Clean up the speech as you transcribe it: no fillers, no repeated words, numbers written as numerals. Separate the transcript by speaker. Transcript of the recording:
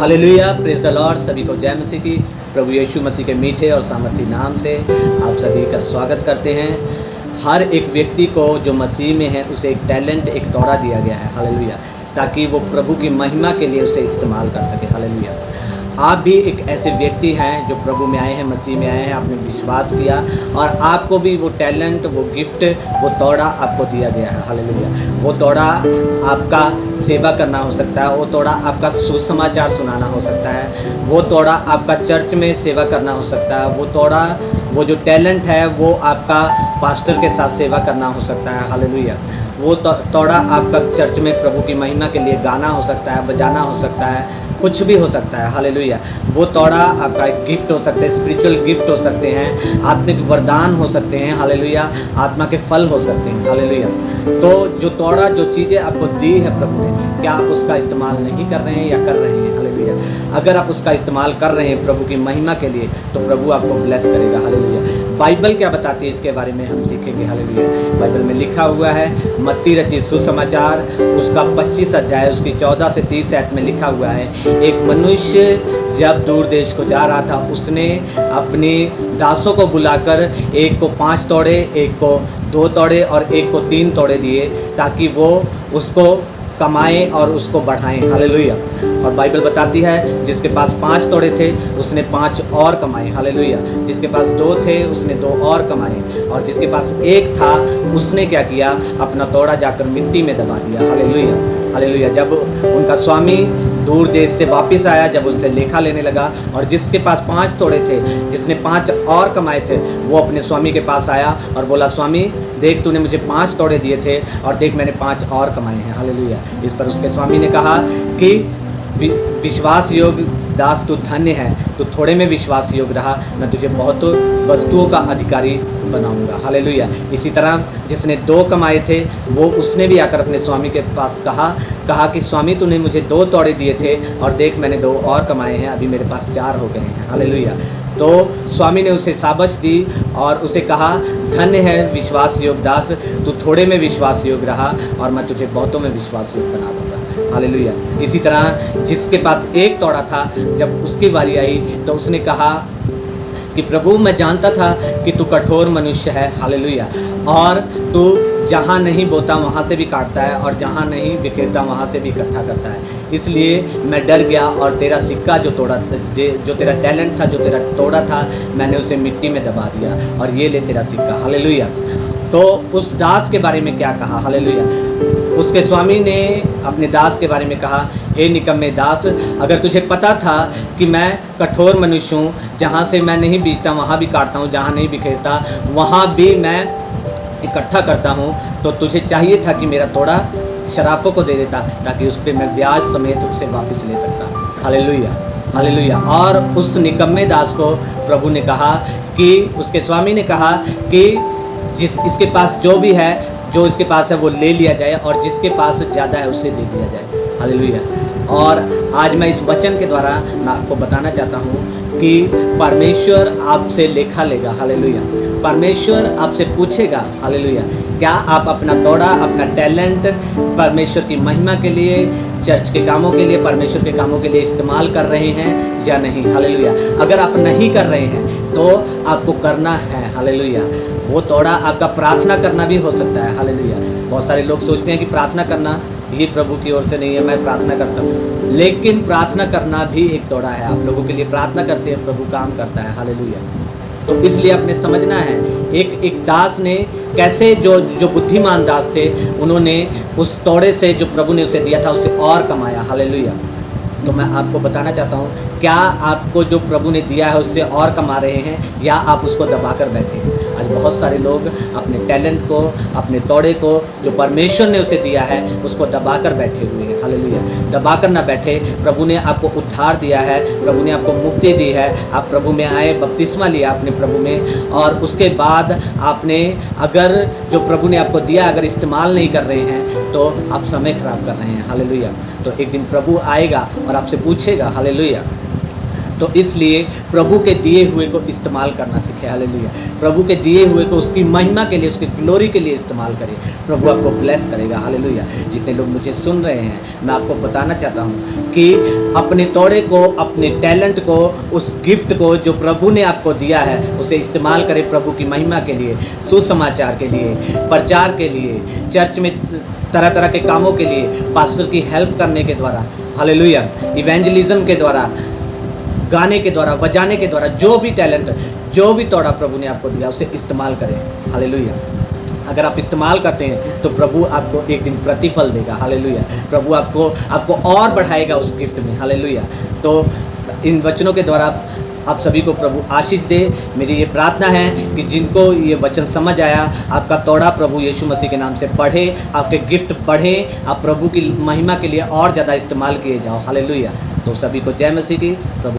Speaker 1: Hallelujah, praise the Lord. सभी को जय मसीह की। प्रभु यीशु मसीह के मीठे और सामर्थी नाम से आप सभी का स्वागत करते हैं। हर एक व्यक्ति को जो मसीह में है उसे एक टैलेंट, एक तोड़ा दिया गया है। हालेलुया, ताकि वो प्रभु की महिमा के लिए उसे इस्तेमाल कर सके। हालेलुया। आप भी एक ऐसे व्यक्ति हैं जो प्रभु में आए हैं, मसीह में आए हैं, आपने विश्वास किया और आपको भी वो टैलेंट, वो गिफ्ट, वो तोड़ा आपको दिया गया है। हालेलुया। वो तोड़ा आपका सेवा करना हो सकता है, वो तोड़ा आपका सुसमाचार सुनाना हो सकता है, वो तोड़ा आपका चर्च में सेवा करना हो सकता है, वो तोड़ा, वो जो टैलेंट है वो आपका पास्टर के साथ सेवा करना हो सकता है। हालेलुया। वो तोड़ा आपका चर्च में प्रभु की महिमा के लिए गाना हो सकता है, बजाना हो सकता है, कुछ भी हो सकता है। हालेलुया। वो तोड़ा आपका एक गिफ्ट हो सकते हैं, स्पिरिचुअल गिफ्ट हो सकते हैं, आत्मिक वरदान हो सकते हैं। हालेलुया। आत्मा के फल हो सकते हैं। हालेलुया। तो जो तोड़ा, जो चीज़ें आपको दी है प्रभु ने, क्या आप उसका इस्तेमाल नहीं कर रहे हैं या कर रहे हैं? हालेलुया। अगर आप उसका इस्तेमाल कर रहे हैं प्रभु की महिमा के लिए तो प्रभु आपको ब्लेस करेगा। हालेलुया। बाइबल क्या बताती है इसके बारे में हम सीखेंगे। हालेलुया। बाइबल में लिखा हुआ है, मत्ती रचित सुसमाचार उसका 25 अध्याय उसकी 14 से 30 आयत में लिखा हुआ है, एक मनुष्य जब दूर देश को जा रहा था, उसने अपने दासों को बुलाकर एक को 5 तोड़े, एक को 2 तोड़े और एक को 3 तोड़े दिए, ताकि वो उसको कमाएं और उसको बढ़ाएं। हालेलुया। और बाइबल बताती है, जिसके पास 5 तोड़े थे उसने 5 और कमाए। हालेलुया। जिसके पास 2 थे उसने 2 और कमाए, और जिसके पास 1 था उसने क्या किया, अपना तोड़ा जाकर मिट्टी में दबा दिया। हालेलुया। हालेलुया। जब उनका स्वामी दूर देश से वापस आया, जब उनसे लेखा लेने लगा, और जिसके पास 5 तोड़े थे, जिसने 5 और कमाए थे, वो अपने स्वामी के पास आया और बोला, स्वामी देख, तूने मुझे 5 तोड़े दिए थे और देख मैंने 5 और कमाए हैं। हालेलुया। इस पर उसके स्वामी ने कहा कि विश्वास योग्य दास, तू धन्य है, तू थोड़े में विश्वास योग्य रहा, मैं तुझे बहुत वस्तुओं का अधिकारी बनाऊंगा। हालेलुया। इसी तरह जिसने 2 कमाए थे, वो उसने भी आकर अपने स्वामी के पास कहा कि स्वामी तूने मुझे 2 तोड़े दिए थे और देख मैंने 2 और कमाए हैं, अभी मेरे पास 4 हो गए हैं। हालेलुया। तो स्वामी ने उसे शाबाश दी और उसे कहा, धन्य है विश्वास योग्य दास, तू थोड़े में विश्वास योग्य रहा और मैं तुझे बहुतों में विश्वास योग्य बना दूंगा। हालेलुया। इसी तरह जिसके पास 1 तोड़ा था, जब उसकी बारी आई तो उसने कहा कि प्रभु मैं जानता था कि तू कठोर मनुष्य है। हालेलुया। और तू जहाँ नहीं बोता वहाँ से भी काटता है और जहाँ नहीं बिखेरता वहाँ से भी इकट्ठा करता है, इसलिए मैं डर गया और तेरा सिक्का जो तेरा टैलेंट था, जो तेरा तोड़ा था, मैंने उसे मिट्टी में दबा दिया और ये ले तेरा सिक्का। हालेलुया। तो उस दास के बारे में क्या कहा? हालेलुया। उसके स्वामी ने अपने दास के बारे में कहा, हे निकम्मे दास, अगर तुझे पता था कि मैं कठोर मनुष्य हूँ, जहाँ से मैं नहीं बीजता वहाँ भी काटता हूँ, जहाँ नहीं बिखेरता वहाँ भी मैं इकट्ठा करता हूँ, तो तुझे चाहिए था कि मेरा तोड़ा शराफों को दे देता, ताकि उस पर मैं ब्याज समेत उसे वापस ले सकता। हालेलुया। हालेलुया। और उस निकम्मे दास को प्रभु ने कहा कि, उसके स्वामी ने कहा कि इसके पास जो भी है, जो इसके पास है वो ले लिया जाए और जिसके पास ज़्यादा है उसे दे दिया जाए। हालेलुया। और आज मैं इस वचन के द्वारा मैं आपको बताना चाहता हूँ कि परमेश्वर आपसे लेखा लेगा। हालेलुया। परमेश्वर आपसे पूछेगा। हालेलुया। क्या आप अपना तोड़ा, अपना टैलेंट परमेश्वर की महिमा के लिए, चर्च के कामों के लिए, परमेश्वर के कामों के लिए इस्तेमाल कर रहे हैं या नहीं? हालेलुया। अगर आप नहीं कर रहे हैं तो आपको करना है। हालेलुया। वो तोड़ा आपका प्रार्थना करना भी हो सकता है। हालेलुया। बहुत सारे लोग सोचते हैं कि प्रार्थना करना ये प्रभु की ओर से नहीं है, मैं प्रार्थना करता हूँ, लेकिन प्रार्थना करना भी एक तोड़ा है। आप लोगों के लिए प्रार्थना करते हैं, प्रभु काम करता है। हालेलुया। तो इसलिए आपने समझना है, एक दास ने कैसे, जो बुद्धिमान दास थे, उन्होंने उस तोड़े से जो प्रभु ने उसे दिया था उससे और कमाया। हालेलुया। तो मैं आपको बताना चाहता हूँ, क्या आपको जो प्रभु ने दिया है उससे और कमा रहे हैं या आप उसको दबाकर बैठे हैं? आज बहुत सारे लोग अपने टैलेंट को, अपने तोड़े को, जो परमेश्वर ने उसे दिया है, उसको दबाकर बैठे हुए हैं। हालेलुया। दबाकर ना बैठे। प्रभु ने आपको उद्धार दिया है, प्रभु ने आपको मुक्ति दी है, आप प्रभु में आए, बपतिस्मा लिया आपने प्रभु में, और उसके बाद आपने, अगर जो प्रभु ने आपको दिया अगर इस्तेमाल नहीं कर रहे हैं तो आप समय खराब कर रहे हैं। हालेलुया। तो एक दिन प्रभु आएगा और आपसे पूछेगा। हालेलुया। तो इसलिए प्रभु के दिए हुए को इस्तेमाल करना सीखें। हालेलुया। प्रभु के दिए हुए को उसकी महिमा के लिए, उसकी ग्लोरी के लिए इस्तेमाल करें। प्रभु आपको ब्लेस करेगा। हालेलुया। जितने लोग मुझे सुन रहे हैं, मैं आपको बताना चाहता हूँ कि अपने तोड़े को, अपने टैलेंट को, उस गिफ्ट को जो प्रभु ने आपको दिया है, उसे इस्तेमाल करें प्रभु की महिमा के लिए, सुसमाचार के लिए, प्रचार के लिए, चर्च में तरह तरह के कामों के लिए, पास्टर की हेल्प करने के द्वारा, हालेलुया, इवेंजलिज्म के द्वारा, गाने के द्वारा, बजाने के द्वारा, जो भी टैलेंट, जो भी तोड़ा प्रभु ने आपको दिया, उसे इस्तेमाल करें। हालेलुया। अगर आप इस्तेमाल करते हैं तो प्रभु आपको एक दिन प्रतिफल देगा। हालेलुया। प्रभु आपको और बढ़ाएगा उस गिफ्ट में। हालेलुया। तो इन वचनों के द्वारा आप सभी को प्रभु आशीष दे। मेरी ये प्रार्थना है कि जिनको ये वचन समझ आया, आपका तोड़ा प्रभु यीशु मसीह के नाम से बढ़े, आपके गिफ्ट बढ़े, आप प्रभु की महिमा के लिए और ज़्यादा इस्तेमाल किए जाओ। हालेलुया। तो सभी को जय मसीह की। प्रभु